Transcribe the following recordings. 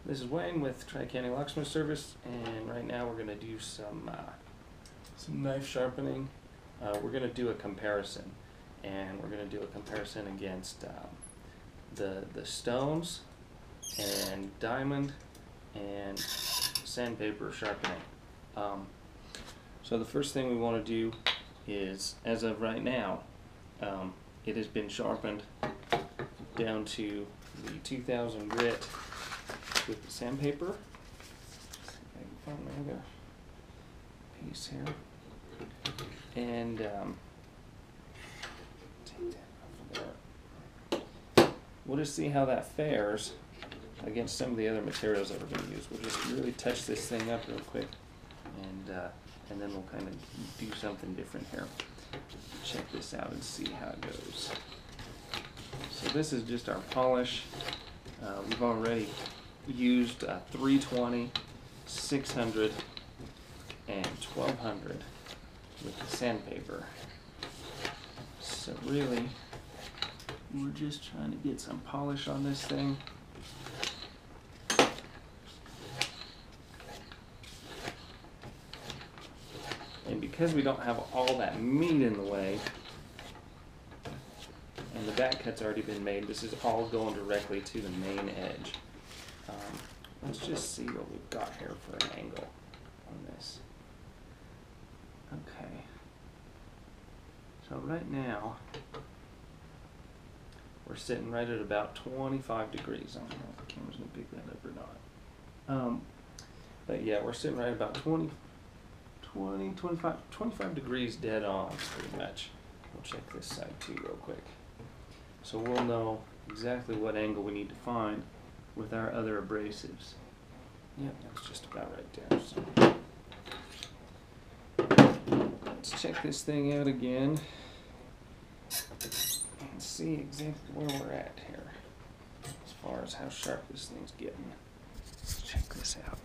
This is Wayne with Tri County Locksmith Service, and right now we're going to do some knife sharpening. We're going to do a comparison, and we're going to do a comparison against the stones and diamond and sandpaper sharpening. So the first thing we want to do is, as of right now, it has been sharpened down to the 2000 grit with the sandpaper. See if I can find my other piece here. And take that off of there. We'll just see how that fares against some of the other materials that we're going to use. We'll just really touch this thing up real quick, and then we'll kind of do something different here. Check this out and see how it goes. So this is just our polish. We've already used 320, 600, and 1200 with the sandpaper. So really, we're just trying to get some polish on this thing. And because we don't have all that meat in the way, and the back cut's already been made, this is all going directly to the main edge. Let's just see what we've got here for an angle on this. Okay. So right now, we're sitting right at about 25 degrees. I don't know if the camera's going to pick that up or not. But yeah, we're sitting right about 25 degrees dead on, pretty much. We'll check this side too real quick. So we'll know exactly what angle we need to find with our other abrasives. Yep, that's just about right there. So let's check this thing out again and see exactly where we're at here as far as how sharp this thing's getting. Let's check this out.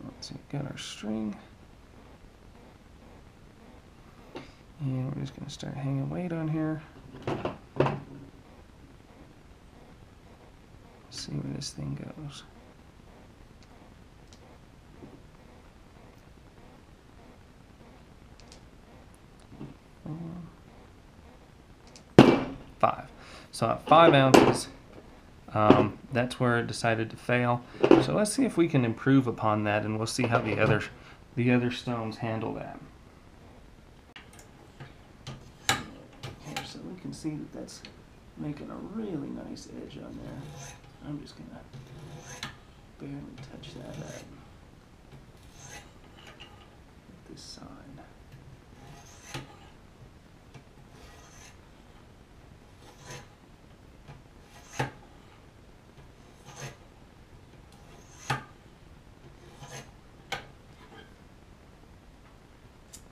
Let's see, got our string. And we're just going to start hanging weight on here. See where this thing goes. Five. So at 5 ounces, that's where it decided to fail. So let's see if we can improve upon that, and we'll see how the other stones handle that. Okay, so we can see that that's making a really nice edge on there. I'm just gonna barely touch that up with this side.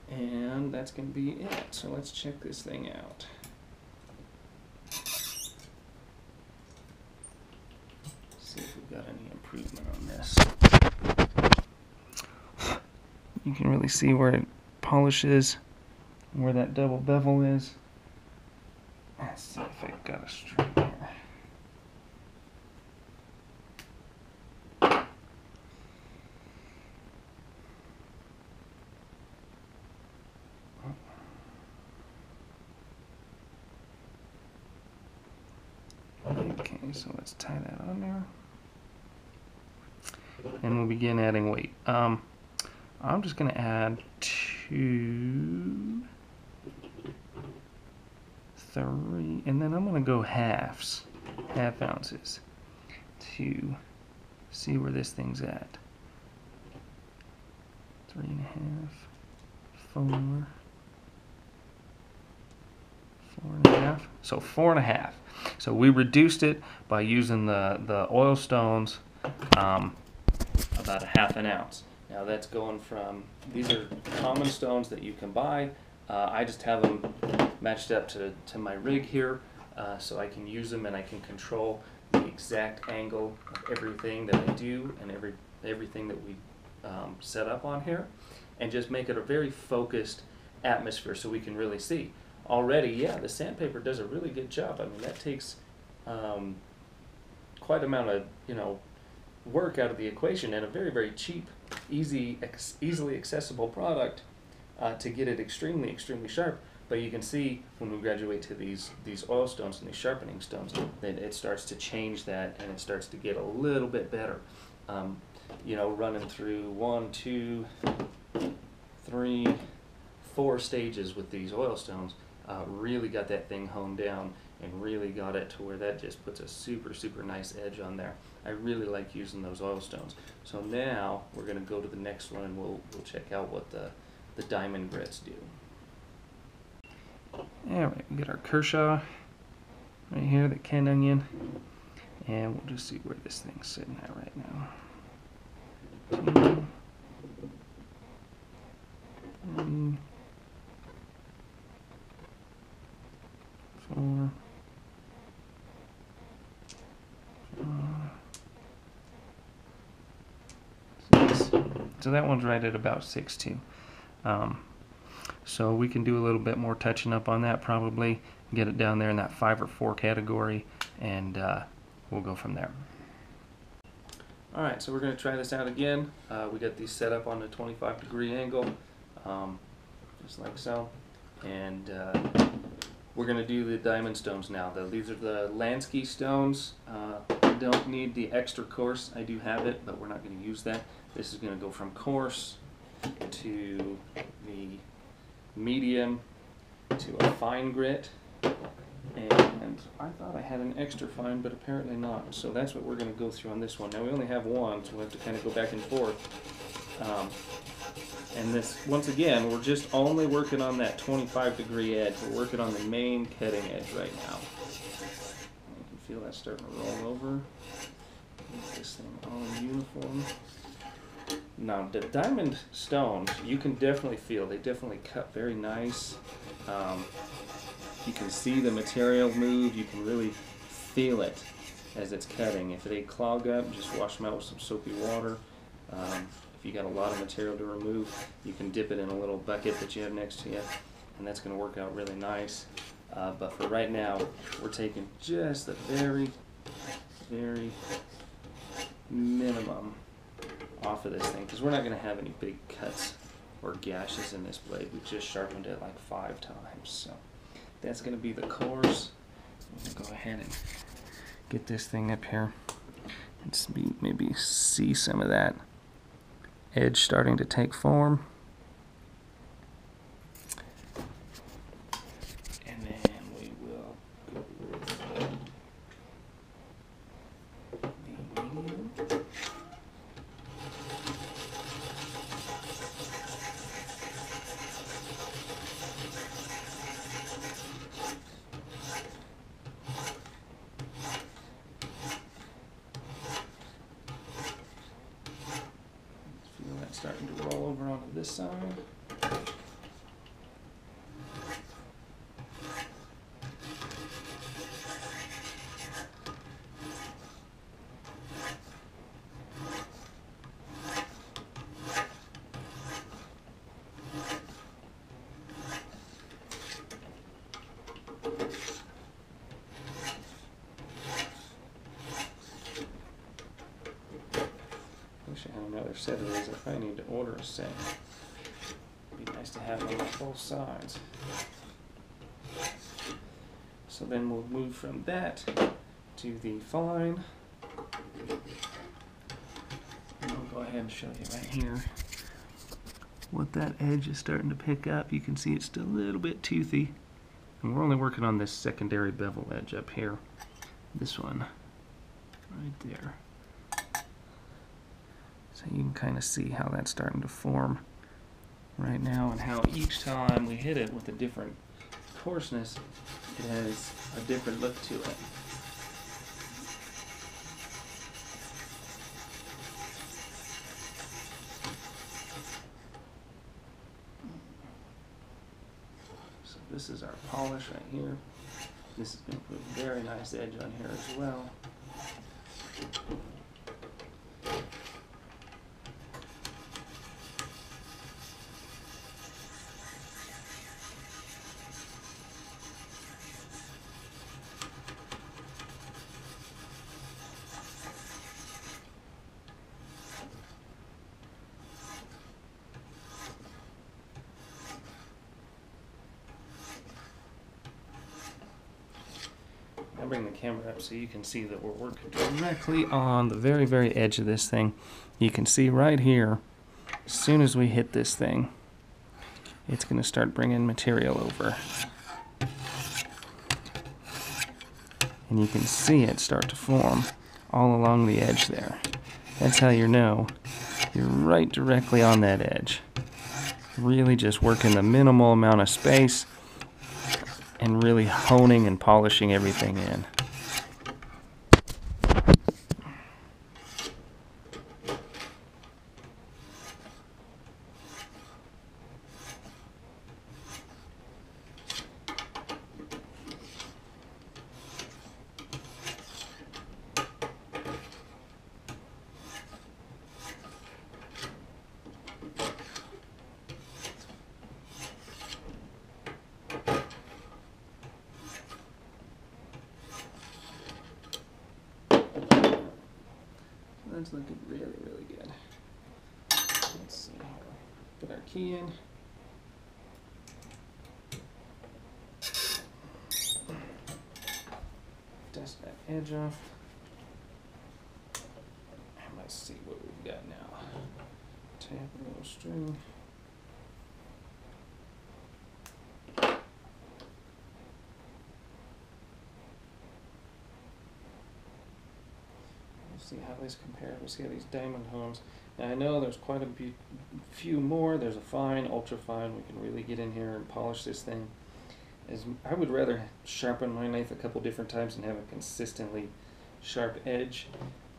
And that's going to be it. So let's check this thing out. See if we've got any improvement on this. You can really see where it polishes, where that double bevel is. Let's see if I've got a string here. Okay, so let's tie that on there. And we'll begin adding weight. I'm just going to add 2, 3, and then I'm going to go half ounces to see where this thing's at. 3.5, 4, 4.5. So 4.5. So we reduced it by using the oil stones, about 1/2 ounce. Now that's going from, these are common stones that you can buy. I just have them matched up to my rig here, so I can use them and I can control the exact angle of everything that I do and everything that we set up on here, and just make it a very focused atmosphere so we can really see. already, yeah, the sandpaper does a really good job. I mean, that takes quite amount of, work out of the equation, and a very, very cheap, easily accessible product to get it extremely, extremely sharp. But you can see when we graduate to these oil stones and these sharpening stones, that it starts to change that, and it starts to get a little bit better. Running through 1, 2, 3, 4 stages with these oil stones, really got that thing honed down, and really got it to where that just puts a super, super nice edge on there. I really like using those oil stones. So now we're going to go to the next one, and we'll check out what the diamond grits do. Alright, we got our Kershaw right here, the Ken onion, and we'll just see where this thing's sitting at right now. 2, 3, 4, 5, 6. So that one's right at about 6.2. So we can do a little bit more touching up on that, probably get it down there in that 5 or 4 category, and we'll go from there. Alright, so we're going to try this out again. We got these set up on a 25-degree angle, just like so, and we're going to do the diamond stones now. These are the Lansky stones. I don't need the extra coarse. I do have it, but we're not going to use that. This is going to go from coarse to the medium to a fine grit, and I thought I had an extra fine, but apparently not. So that's what we're going to go through on this one. Now we only have one, so we'll have to kind of go back and forth. And this, once again, we're just only working on that 25-degree edge. We're working on the main cutting edge right now. You can feel that starting to roll over. Get this thing all uniform. Now the diamond stones, you can definitely feel, they definitely cut very nice. You can see the material move, you can really feel it as it's cutting. If they clog up, just wash them out with some soapy water. If you got a lot of material to remove, you can dip it in a little bucket that you have next to you, and that's going to work out really nice. But for right now, we're taking just the very, very minimum off of this thing, because we're not going to have any big cuts or gashes in this blade. We just sharpened it like 5 times, so that's going to be the coarse. I'm going to go ahead and get this thing up here and maybe see some of that edge starting to take form. And then we will go with the medium. Starting to roll over onto this side. I have another set of these if I need to order a set. It'd be nice to have them on both sides. So then we'll move from that to the fine. And I'll go ahead and show you right here what that edge is starting to pick up. You can see it's still a little bit toothy. And we're only working on this secondary bevel edge up here. This one right there. So you can kind of see how that's starting to form right now, and how each time we hit it with a different coarseness, it has a different look to it. So this is our polish right here. This is going to put a very nice edge on here as well. I'll bring the camera up so you can see that we're working directly on the very, very edge of this thing. You can see right here, as soon as we hit this thing, it's going to start bringing material over. And you can see it start to form all along the edge there. That's how you know you're right directly on that edge. Really just working the minimal amount of space and really honing and polishing everything in. That's looking really, really good. Let's see here. Put our key in. Dust that edge off. And let's see what we've got now. Tap a little string. See how these compare. We see these diamond hones. Now I know there's quite a few more. There's a fine, ultra fine. We can really get in here and polish this thing. I would rather sharpen my knife a couple different times and have a consistently sharp edge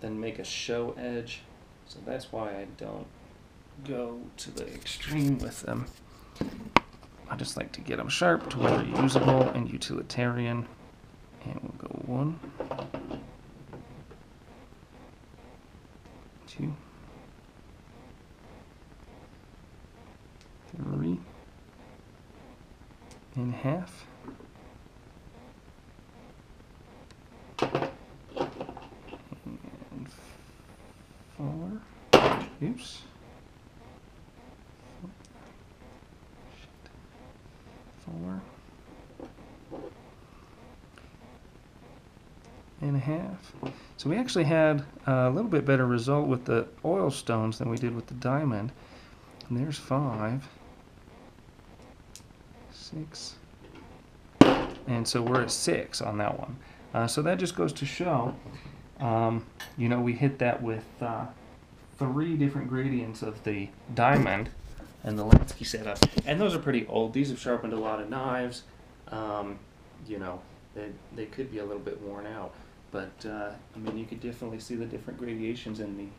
than make a show edge. So that's why I don't go to the extreme with them. I just like to get them sharp to where they're usable and utilitarian. And we'll go 1, 2, 3 and a half. And 4. Oops. 4 and a half. So we actually had a little bit better result with the oil stones than we did with the diamond. And there's 5, 6, and so we're at 6 on that one. So that just goes to show, you know, we hit that with 3 different gradients of the diamond and the Lansky setup, and those are pretty old. These have sharpened a lot of knives. You know, they could be a little bit worn out, but I mean, you could definitely see the different gradations in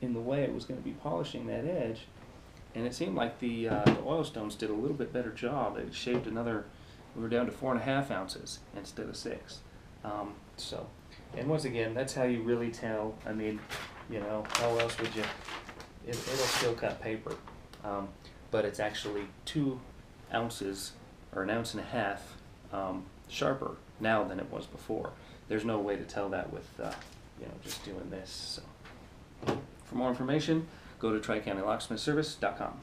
the way it was going to be polishing that edge, and it seemed like the oil stones did a little bit better job. It shaved another. We were down to 4.5 ounces instead of 6. So, and once again, that's how you really tell. I mean, you know, how else would you? It'll still cut paper, but it's actually 2 ounces or 1.5 ounces sharper now than it was before. There's no way to tell that with you know, just doing this. So, for more information, go to Tricountylocksmithservice.com.